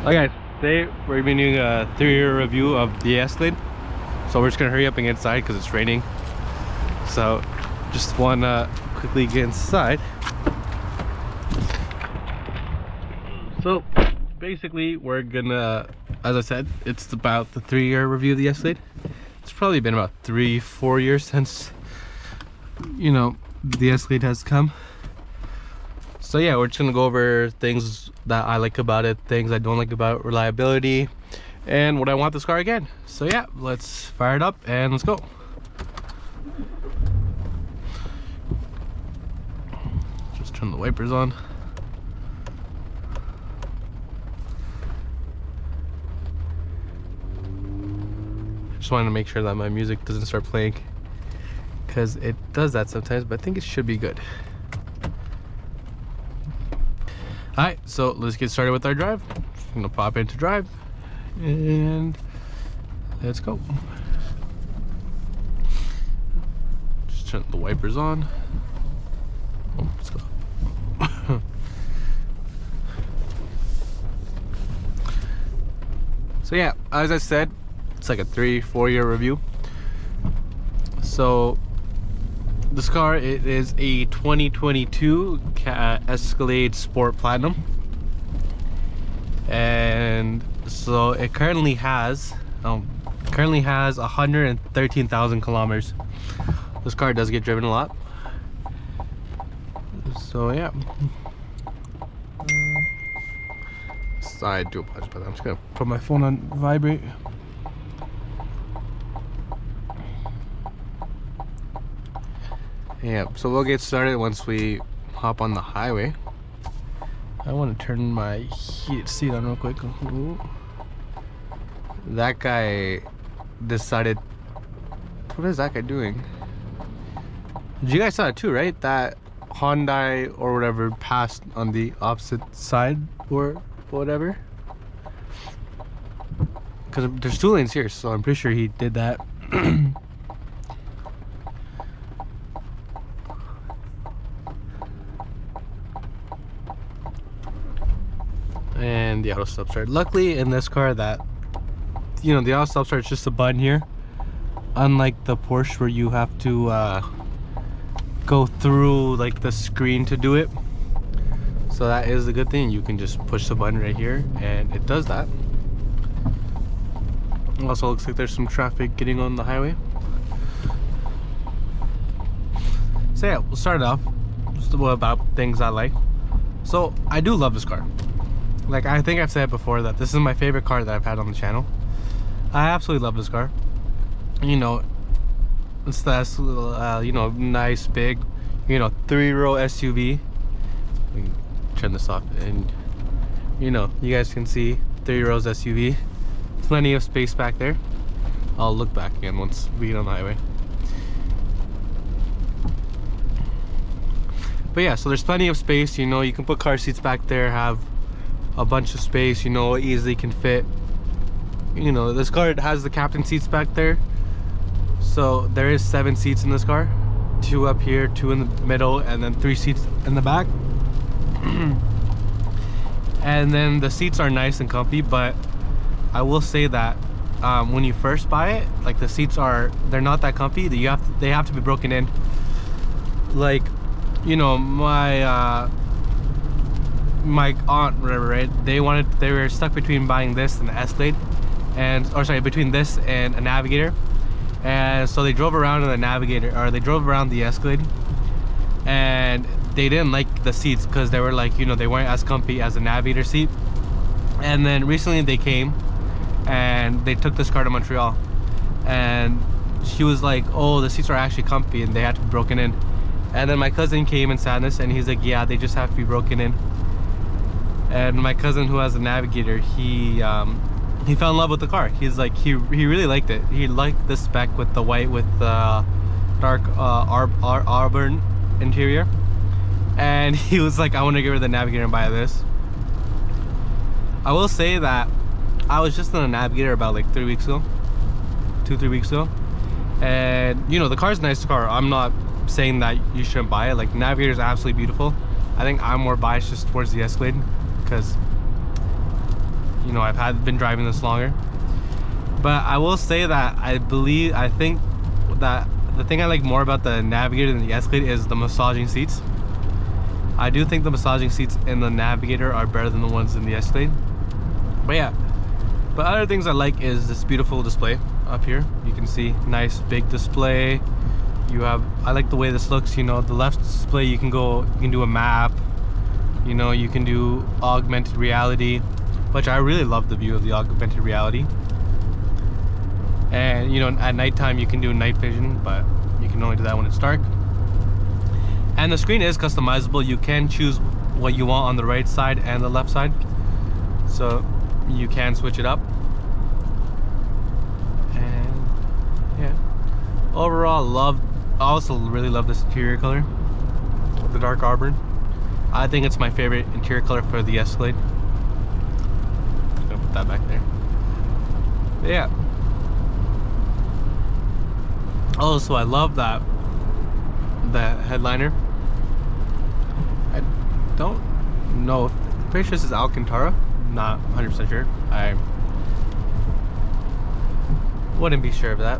Okay, today we're gonna be doing a 3-year review of the Escalade. So we're just gonna hurry up and get inside because it's raining. So just wanna quickly get inside. So basically we're gonna, as I said, it's about the 3-year review of the Escalade. It's probably been about 3-4 years since, you know, the Escalade has come. So yeah, we're just gonna go over things that I like about it, things I don't like about it, reliability, and what I want this car again. So yeah, let's fire it up and let's go. Just turn the wipers on. Just wanted to make sure that my music doesn't start playing, because it does that sometimes, but I think it should be good. Alright, so let's get started with our drive. Just gonna pop into drive and let's go. Just turn the wipers on. Oh, let's go. So yeah, as I said, it's like a 3-4 year review. So this car, it is a 2022 Escalade Sport Platinum, and so it currently has 113,000 kilometers. This car does get driven a lot. So yeah, so I do apologize about that. I'm just gonna put my phone on vibrate. Yeah, so we'll get started once we hop on the highway. I want to turn my heated seat on real quick. Ooh. That guy decided, what is that guy doing? You guys saw it too, right? That Hyundai or whatever passed on the opposite side or whatever. Because there's 2 lanes here, so I'm pretty sure he did that. And the auto stop start. Luckily in this car, that, you know, the auto stop start is just a button here, unlike the Porsche where you have to go through like the screen to do it. So that is a good thing. You can just push the button right here and it does that. Also looks like there's some traffic getting on the highway. So yeah, we'll start it off just about things I like. So I do love this car. Like, I think I've said before that this is my favorite car that I've had on the channel. I absolutely love this car. You know, it's this you know, nice big, you know, 3-row SUV. We can turn this off and, you know, you guys can see 3 rows SUV. Plenty of space back there. I'll look back again once we get on the highway. But yeah, so there's plenty of space. You know, you can put car seats back there, have a bunch of space, you know, easily can fit. You know, this car has the captain seats back there, so there is 7 seats in this car, 2 up here, 2 in the middle, and then 3 seats in the back. And then the seats are nice and comfy, but I will say that when you first buy it, like, the seats they're not that comfy. They have to be broken in. Like, you know, my aunt, whatever, right, they were stuck between buying this and the Escalade, between this and a Navigator, and so they drove around in the Navigator, or they drove around the Escalade, and they didn't like the seats because they were like, you know, they weren't as comfy as a Navigator seat. And then recently they came and they took this car to Montreal, and she was like, oh, the seats are actually comfy and they had to be broken in. And then my cousin came in sadness and he's like, yeah, they just have to be broken in. And my cousin, who has a Navigator, he fell in love with the car. He's like, he really liked it. He liked the spec with the white with the dark auburn interior, and he was like, I want to get rid of the Navigator and buy this. I will say that I was just in a Navigator about like 3 weeks ago, 2-3 weeks ago, and you know, the car's a nice car. I'm not saying that you shouldn't buy it. Like, Navigator is absolutely beautiful. I think I'm more biased just towards the Escalade because you know, I've been driving this longer. But I will say that I think that the thing I like more about the Navigator than the Escalade is the massaging seats. I do think the massaging seats in the Navigator are better than the ones in the Escalade. But yeah, but other things I like is this beautiful display up here. You can see nice big display. You have, I like the way this looks, you know, the left display you can do a map, you know, you can do augmented reality, which I really love the view of the augmented reality. And you know, at nighttime you can do night vision, but you can only do that when it's dark. And the screen is customizable. You can choose what you want on the right side and the left side, so you can switch it up. And yeah, overall I also really love this interior color, the dark auburn. I think it's my favorite interior color for the Escalade. I'm gonna put that back there. But yeah. Also, I love that headliner. I don't know. I'm pretty sure this is Alcantara. Not 100% sure. I wouldn't be sure of that.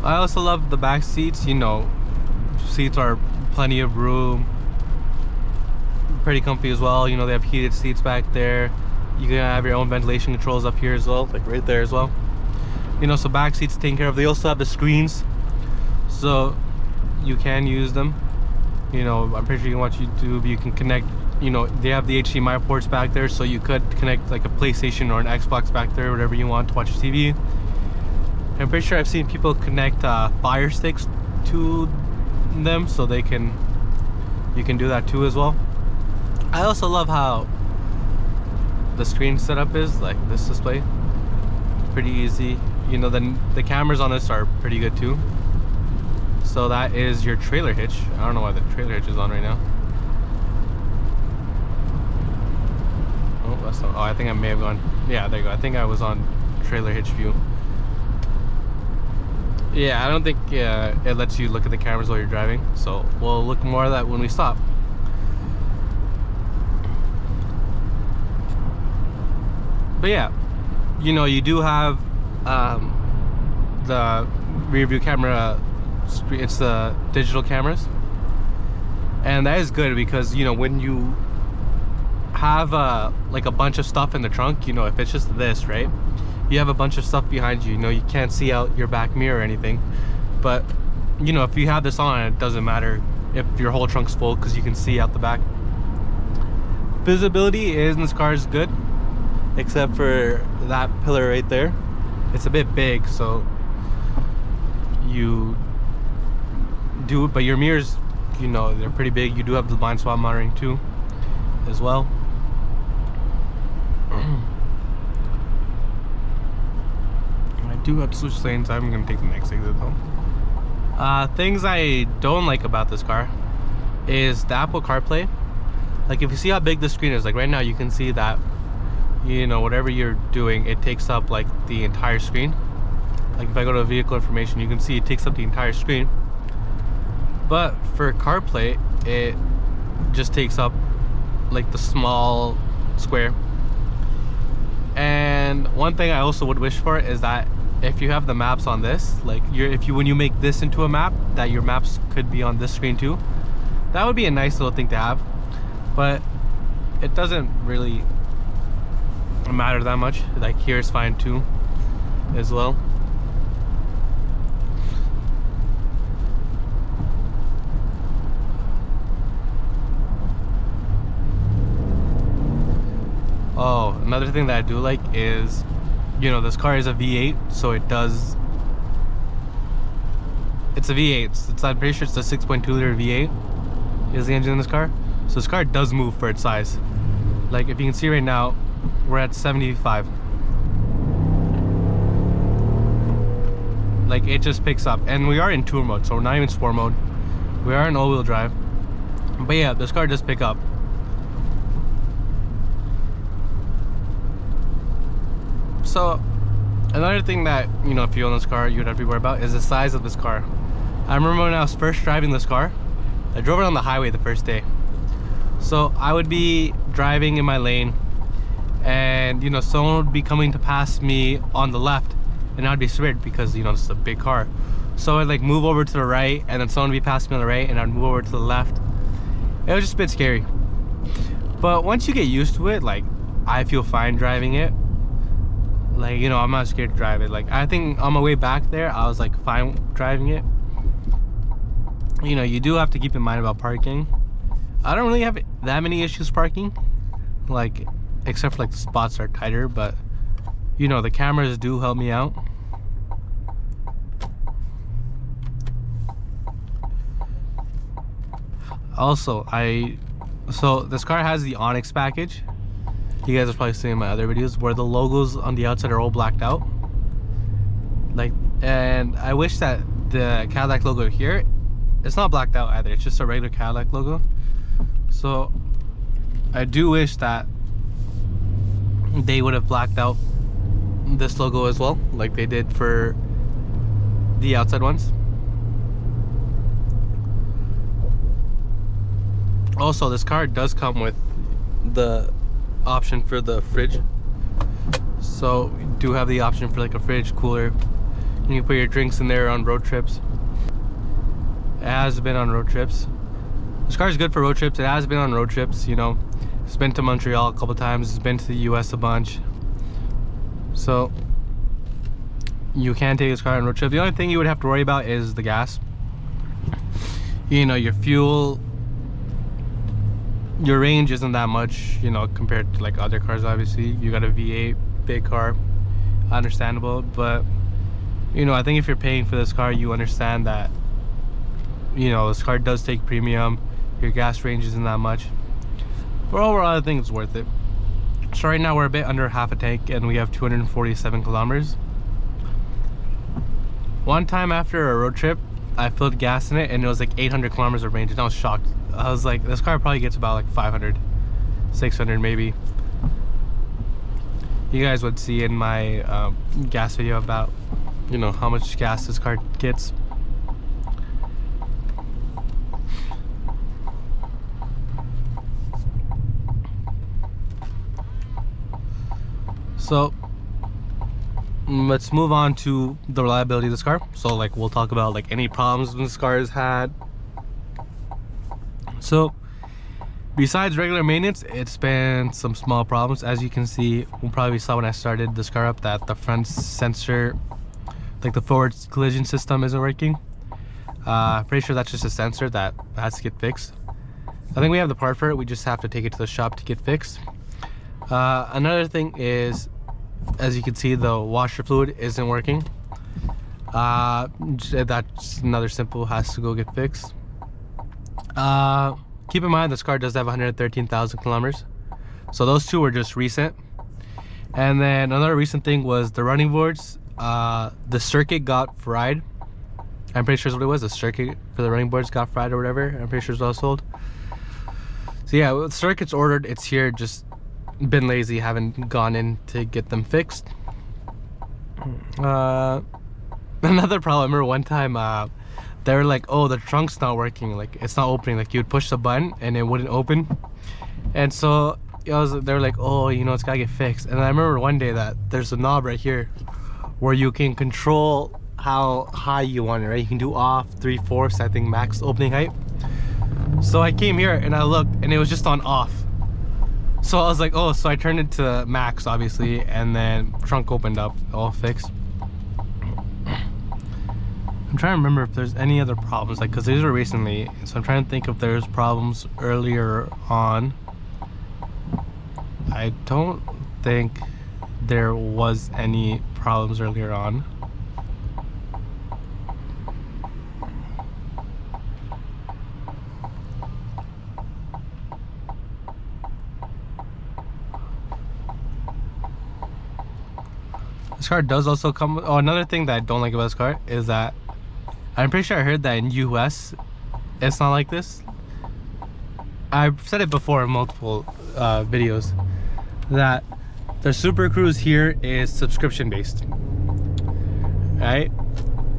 I also love the back seats. You know, seats are plenty of room, pretty comfy as well. You know, they have heated seats back there. You can have your own ventilation controls up here as well, like right there as well. You know, so back seats taken care of. They also have the screens, so you can use them. You know, I'm pretty sure you can watch YouTube. You can connect, you know, they have the HDMI ports back there, so you could connect like a PlayStation or an Xbox back there, whatever you want to watch your TV. I'm pretty sure I've seen people connect Fire Sticks to them, so you can do that too as well. I also love how the screen setup is, like this display, pretty easy. You know, the cameras on this are pretty good too. So that is your trailer hitch. I don't know why the trailer hitch is on right now. Oh, that's not, oh, I think I may have gone, yeah, there you go. I think I was on trailer hitch view. Yeah, I don't think it lets you look at the cameras while you're driving, so we'll look more at that when we stop. But yeah, you know, you do have the rear view camera. It's the digital cameras, and that is good because, you know, when you have like a bunch of stuff in the trunk, you know, if it's just this, right, you have a bunch of stuff behind you, you know, you can't see out your back mirror or anything. But you know, if you have this on, it doesn't matter if your whole trunk's full because you can see out the back. Visibility in this car is good, except for that pillar right there. It's a bit big, so you do it, but your mirrors, you know, they're pretty big. You do have the blind spot monitoring too as well. I do have to switch lanes. I'm gonna take the next exit though. Things I don't like about this car is the Apple CarPlay. Like, if you see how big the screen is, like right now you can see that, you know, whatever you're doing, it takes up like the entire screen. Like if I go to vehicle information, you can see it takes up the entire screen. But for CarPlay, it just takes up like the small square. And one thing I also would wish for is that if you have the maps on this, like when you make this into a map, that your maps could be on this screen too. That would be a nice little thing to have, but it doesn't really matter that much. Like here is fine too as well. Oh, another thing that I do like is, you know, this car is a V8, so it's a V8. I'm pretty sure it's a 6.2 liter V8 is the engine in this car. So this car does move for its size. Like if you can see right now, we're at 75. Like it just picks up, and we are in tour mode, so we're not even sport mode. We are in all-wheel drive. But yeah, this car does pick up. So another thing that, you know, if you own this car, you'd have to be worried about is the size of this car. I remember when I was first driving this car, I drove it on the highway the first day. So I would be driving in my lane, and you know, someone would be coming to pass me on the left, and I'd be weird because you know this is a big car. So I'd like move over to the right, and then someone would be passing me on the right, and I'd move over to the left. It was just a bit scary. But once you get used to it, like I feel fine driving it. Like, you know, I'm not scared to drive it. Like I think on my way back there, I was like fine driving it. You know, you do have to keep in mind about parking. I don't really have that many issues parking, like except for like the spots are tighter, but you know, the cameras do help me out. Also, so this car has the Onyx package. You guys have probably seen in my other videos where the logos on the outside are all blacked out. Like, and I wish that the Cadillac logo here, it's not blacked out either. It's just a regular Cadillac logo. So I do wish that they would have blacked out this logo as well, like they did for the outside ones. Also, this car does come with the option for the fridge. So you do have the option for like a fridge, cooler. You can put your drinks in there on road trips. It has been on road trips. This car is good for road trips. It has been on road trips, you know. It's been to Montreal a couple times. It's been to the US a bunch. So you can take this car on road trip. The only thing you would have to worry about is the gas. You know, your fuel, your range isn't that much, you know, compared to like other cars. Obviously you got a V8 big car, understandable, but you know, I think if you're paying for this car, you understand that, you know, this car does take premium. Your gas range isn't that much, but overall I think it's worth it. So right now we're a bit under half a tank and we have 247 kilometers. One time after a road trip, I filled gas in it and it was like 800 kilometers of range, and I was shocked. I was like, this car probably gets about like 500, 600 maybe. You guys would see in my gas video about, you know, how much gas this car gets. So let's move on to the reliability of this car. So like we'll talk about like any problems this car has had. So besides regular maintenance, it's been some small problems. As you can see, we probably saw when I started this car up that the front sensor, like the forward collision system, isn't working. Pretty sure that's just a sensor that has to get fixed. I think we have the part for it. We just have to take it to the shop to get fixed. Another thing is, as you can see, the washer fluid isn't working. That's another simple, has to go get fixed. Keep in mind this car does have 113,000 kilometers, so those two were just recent. And then another recent thing was the running boards. The circuit got fried. I'm pretty sure that's what it was. The circuit for the running boards got fried or whatever. I'm pretty sure it's all sold. So yeah, the circuit's ordered, it's here, just been lazy, haven't gone in to get them fixed. Another problem, I remember one time they were like, oh, the trunk's not working, like it's not opening. Like you would push the button and it wouldn't open, and so they were like, oh, you know, it's gotta get fixed. And I remember one day that there's a knob right here where you can control how high you want it, right? You can do off, 3/4, I think, max opening height. So I came here and I looked and it was just on off. So I was like, oh, so I turned it to max, obviously, and then trunk opened up, all fixed. I'm trying to remember if there's any other problems, like, because these were recently, so I'm trying to think if there's problems earlier on. I don't think there was any problems earlier on. This car does also come with, oh, another thing that I don't like about this car is that I'm pretty sure I heard that in US it's not like this. I've said it before in multiple videos that the Super Cruise here is subscription based, right?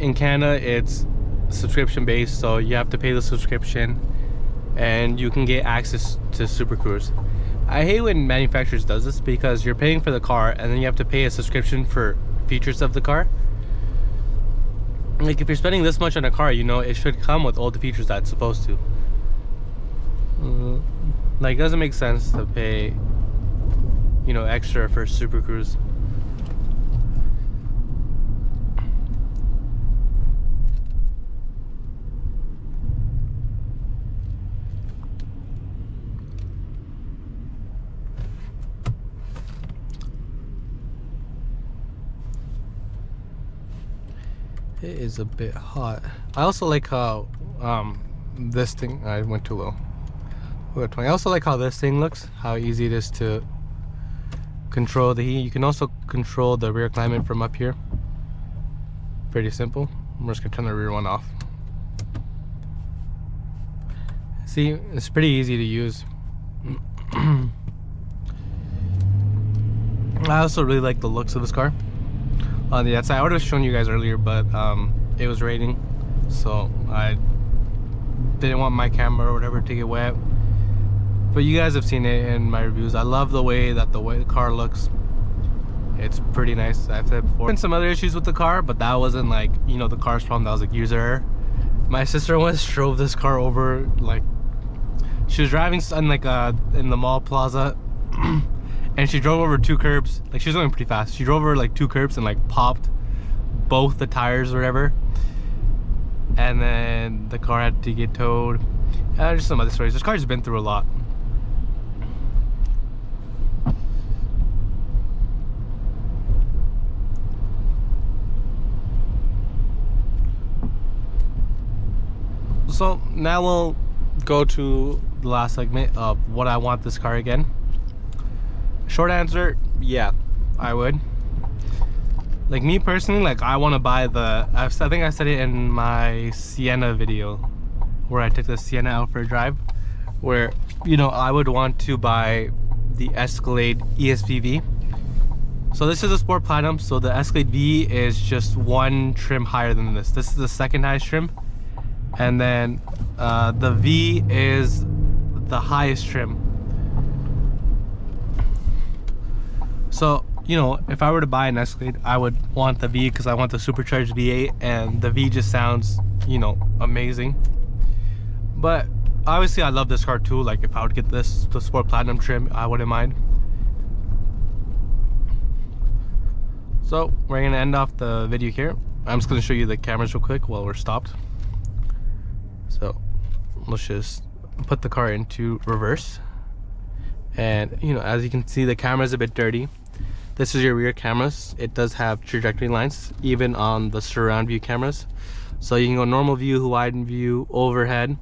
In Canada it's subscription based, so you have to pay the subscription and you can get access to Super Cruise. I hate when manufacturers does this, because you're paying for the car and then you have to pay a subscription for features of the car. Like, if you're spending this much on a car, you know, it should come with all the features that it's supposed to. Like, it doesn't make sense to pay, you know, extra for Super Cruise. It is a bit hot. I also like how this thing, I went too low. I also like how this thing looks, how easy it is to control the heat. You can also control the rear climate from up here. Pretty simple. I'm just gonna turn the rear one off. See, it's pretty easy to use. I also really like the looks of this car. On the outside, I would have shown you guys earlier, but it was raining, so I didn't want my camera or whatever to get wet. But you guys have seen it in my reviews. I love the way the car looks. It's pretty nice. I've said before. Been some other issues with the car, but that wasn't like, you know, the car's problem. That was like user error. My sister once drove this car over, like, she was driving in like in the mall plaza. And she drove over 2 curbs. Like, she was going pretty fast. She drove over like 2 curbs and like popped both the tires or whatever. And then the car had to get towed. Just some other stories. This car's been through a lot. So now we'll go to the last segment of what I want this car again. Short answer, yeah, I would. Like, me personally, like, I want to buy the, I think I said it in my Sienna video where I took the Sienna out for a drive, where, you know, I would want to buy the Escalade ESV. So this is a Sport Platinum, so the Escalade V is just 1 trim higher than this. This is the second highest trim, and then the V is the highest trim. So, you know, if I were to buy an Escalade, I would want the V because I want the supercharged V8, and the V just sounds, you know, amazing. But obviously I love this car too. Like, if I would get this, the Sport Platinum trim, I wouldn't mind. So we're gonna end off the video here. I'm just gonna show you the cameras real quick while we're stopped. So let's just put the car into reverse. And, you know, as you can see, the camera is a bit dirty. This is your rear cameras. It does have trajectory lines, even on the surround view cameras. So you can go normal view, wide view, overhead.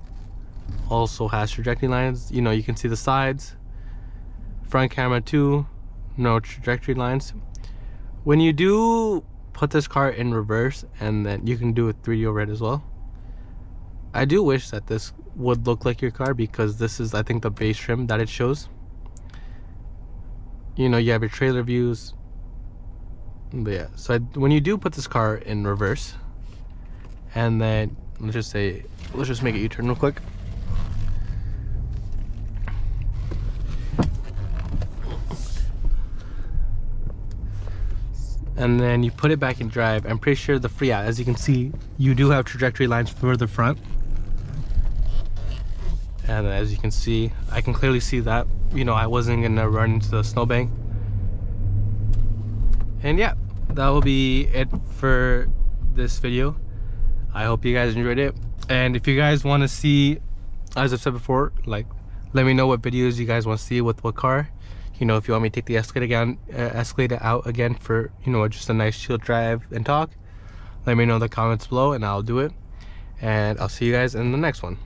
Also has trajectory lines. You know, you can see the sides. Front camera too, no trajectory lines. When you do put this car in reverse, and then you can do a 3D overhead as well. I do wish that this would look like your car, because this is, I think, the base trim that it shows. You know, you have your trailer views. But yeah, so when you do put this car in reverse, and then let's just make a U-turn real quick. And then you put it back in drive. I'm pretty sure as you can see, you do have trajectory lines further front. And as you can see, I can clearly see that, you know, I wasn't gonna run into the snowbank. And yeah, that will be it for this video. I hope you guys enjoyed it. And if you guys want to see, as I've said before, like, let me know what videos you guys want to see with what car. You know, if you want me to take the Escalade out again for, you know, just a nice chill drive and talk, let me know in the comments below and I'll do it. And I'll see you guys in the next one.